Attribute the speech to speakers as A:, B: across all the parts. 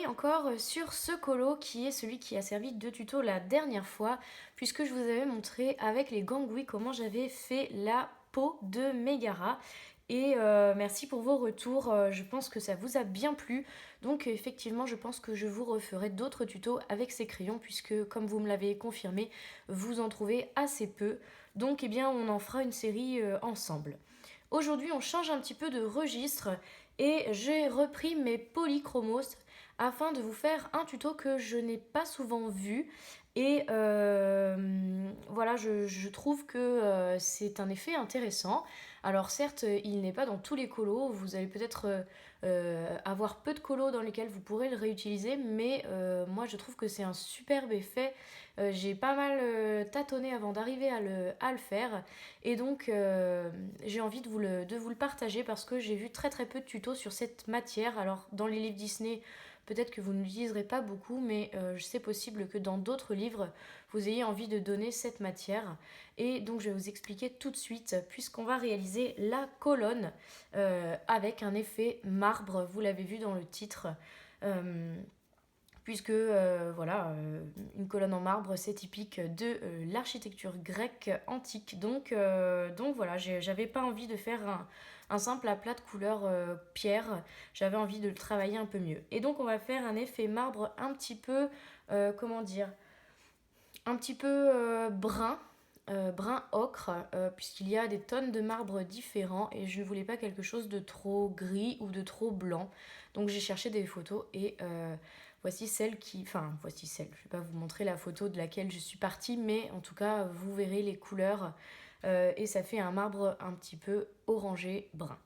A: travaille encore sur ce colo qui est celui qui a servi de tuto la dernière fois, puisque je vous avais montré avec les gangouis comment j'avais fait la peau de Megara. Et merci pour vos retours, je pense que ça vous a bien plu. Donc effectivement, je pense que je vous referai d'autres tutos avec ces crayons, puisque comme vous me l'avez confirmé, vous en trouvez assez peu. Donc eh bien, on en fera une série ensemble. Aujourd'hui, on change un petit peu de registre et j'ai repris mes polychromos afin de vous faire un tuto que je n'ai pas souvent vu. Et voilà, je trouve que c'est un effet intéressant. Alors certes, il n'est pas dans tous les colos, vous allez peut-être avoir peu de colos dans lesquels vous pourrez le réutiliser, mais moi je trouve que c'est un superbe effet. J'ai pas mal tâtonné avant d'arriver à le faire, et donc j'ai envie de vous le partager parce que j'ai vu très très peu de tutos sur cette matière. Alors dans les livres Disney, peut-être que vous ne l'utiliserez pas beaucoup, mais c'est possible que dans d'autres livres, vous ayez envie de donner cette matière. Et donc je vais vous expliquer tout de suite, puisqu'on va réaliser la colonne avec un effet marbre, vous l'avez vu dans le titre. Puisque voilà, une colonne en marbre, c'est typique de l'architecture grecque antique. Donc voilà, j'avais pas envie de faire un simple aplat de couleur pierre, j'avais envie de le travailler un peu mieux. Et donc on va faire un effet marbre un petit peu, comment dire, un petit peu brun, brun ocre, puisqu'il y a des tonnes de marbre différents et je ne voulais pas quelque chose de trop gris ou de trop blanc. Donc j'ai cherché des photos et voici celle qui... Enfin, voici celle. Je ne vais pas vous montrer la photo de laquelle je suis partie, mais en tout cas, vous verrez les couleurs et ça fait un marbre un petit peu orangé brun.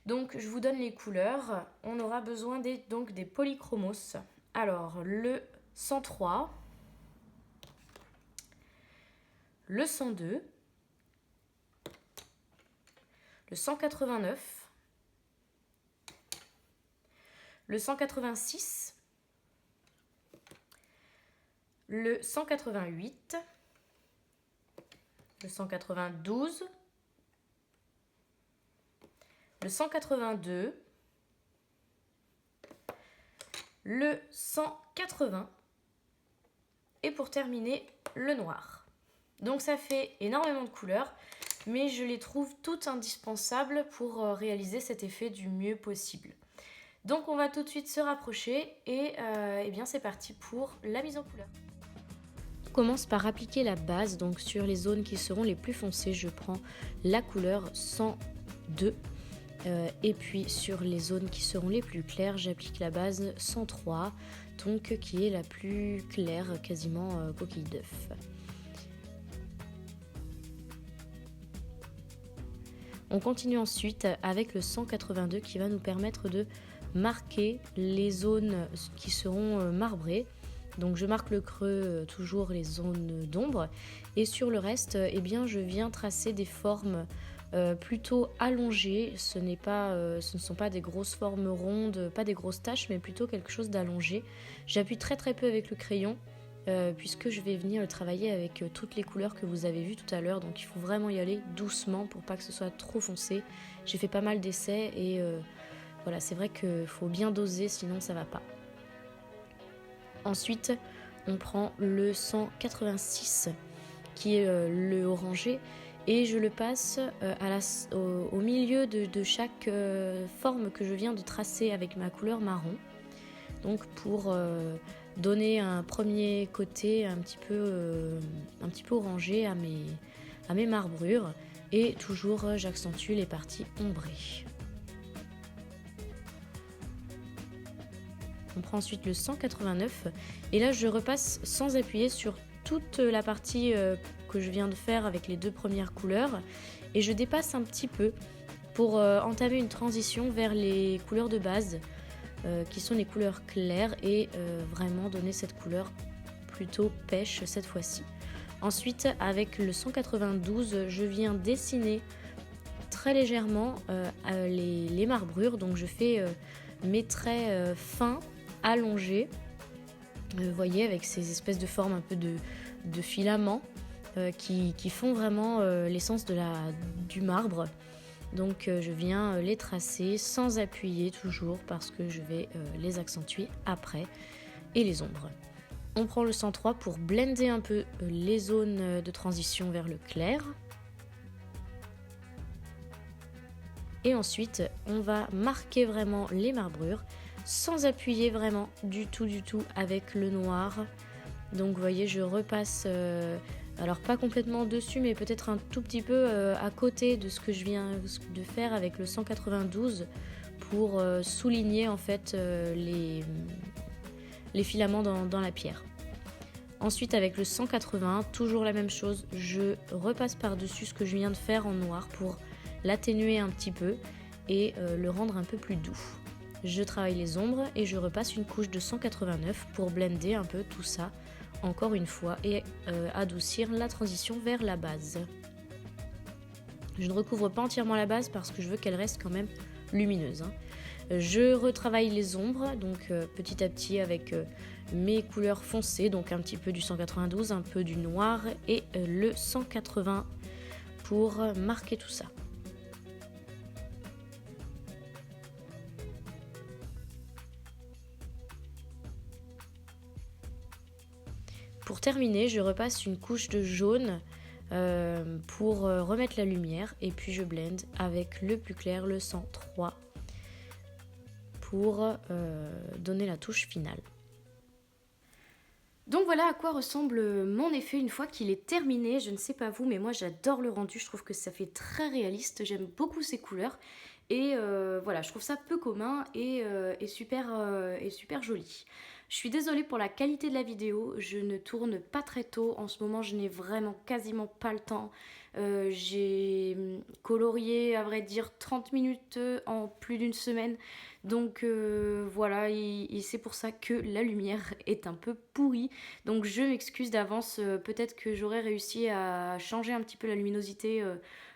A: Donc je vous donne les couleurs. On aura besoin donc des polychromos. Alors le 103, le 102, le 189, le 186, le 188, le 192, le 182, le 180 et pour terminer le noir. Donc ça fait énormément de couleurs, mais je les trouve toutes indispensables pour réaliser cet effet du mieux possible. Donc on va tout de suite se rapprocher et eh bien c'est parti pour la mise en couleur. On commence par appliquer la base, donc sur les zones qui seront les plus foncées, je prends la couleur 102. Et puis sur les zones qui seront les plus claires, j'applique la base 103, donc qui est la plus claire, quasiment coquille d'œuf. On continue ensuite avec le 182 qui va nous permettre de marquer les zones qui seront marbrées. Donc je marque le creux, toujours les zones d'ombre, et sur le reste, eh bien, je viens tracer des formes plutôt allongées. Ce ne sont pas des grosses formes rondes, pas des grosses taches, mais plutôt quelque chose d'allongé. J'appuie très très peu avec le crayon, puisque je vais venir le travailler avec toutes les couleurs que vous avez vues tout à l'heure, donc il faut vraiment y aller doucement pour pas que ce soit trop foncé. J'ai fait pas mal d'essais et voilà, c'est vrai qu'il faut bien doser, sinon ça va pas. Ensuite, on prend le 186 qui est le orangé et je le passe au milieu de chaque forme que je viens de tracer avec ma couleur marron. Donc pour donner un premier côté un petit peu orangé à mes marbrures, et toujours j'accentue les parties ombrées. On prend ensuite le 189 et là je repasse sans appuyer sur toute la partie que je viens de faire avec les deux premières couleurs et je dépasse un petit peu pour entamer une transition vers les couleurs de base qui sont les couleurs claires et vraiment donner cette couleur plutôt pêche cette fois-ci. Ensuite avec le 192 je viens dessiner très légèrement les marbrures, donc je fais mes traits fins allongés, vous voyez, avec ces espèces de formes un peu de filaments qui font vraiment l'essence du marbre. Donc je viens les tracer sans appuyer toujours parce que je vais les accentuer après et les ombres. On prend le 103 pour blender un peu les zones de transition vers le clair. Et ensuite, on va marquer vraiment les marbrures sans appuyer vraiment du tout avec le noir. Donc vous voyez, je repasse, alors pas complètement dessus, mais peut-être un tout petit peu à côté de ce que je viens de faire avec le 192 pour souligner en fait les filaments dans la pierre. Ensuite avec le 180, toujours la même chose, je repasse par-dessus ce que je viens de faire en noir pour l'atténuer un petit peu et le rendre un peu plus doux. Je travaille les ombres et je repasse une couche de 189 pour blender un peu tout ça encore une fois et adoucir la transition vers la base. Je ne recouvre pas entièrement la base parce que je veux qu'elle reste quand même lumineuse. Je retravaille les ombres, donc petit à petit avec mes couleurs foncées, donc un petit peu du 192, un peu du noir et le 180 pour marquer tout ça. Pour terminer, je repasse une couche de jaune pour remettre la lumière et puis je blende avec le plus clair, le 103, pour donner la touche finale. Donc voilà à quoi ressemble mon effet une fois qu'il est terminé. Je ne sais pas vous, mais moi j'adore le rendu, je trouve que ça fait très réaliste, j'aime beaucoup ces couleurs. Et voilà, je trouve ça peu commun et super joli. Je suis désolée pour la qualité de la vidéo, je ne tourne pas très tôt. En ce moment, je n'ai vraiment quasiment pas le temps. J'ai colorié, à vrai dire, 30 minutes en plus d'une semaine. Donc voilà, et c'est pour ça que la lumière est un peu pourrie. Donc je m'excuse d'avance, peut-être que j'aurais réussi à changer un petit peu la luminosité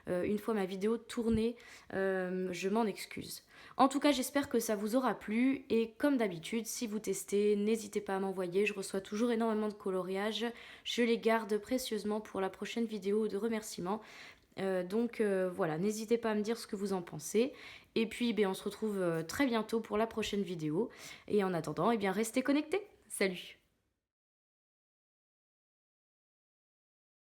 A: une fois ma vidéo tournée. Je m'en excuse. En tout cas, j'espère que ça vous aura plu et comme d'habitude, si vous testez, n'hésitez pas à m'envoyer. Je reçois toujours énormément de coloriages. Je les garde précieusement pour la prochaine vidéo de remerciements. Donc voilà, n'hésitez pas à me dire ce que vous en pensez. Et puis, on se retrouve très bientôt pour la prochaine vidéo. Et en attendant, restez connectés. Salut!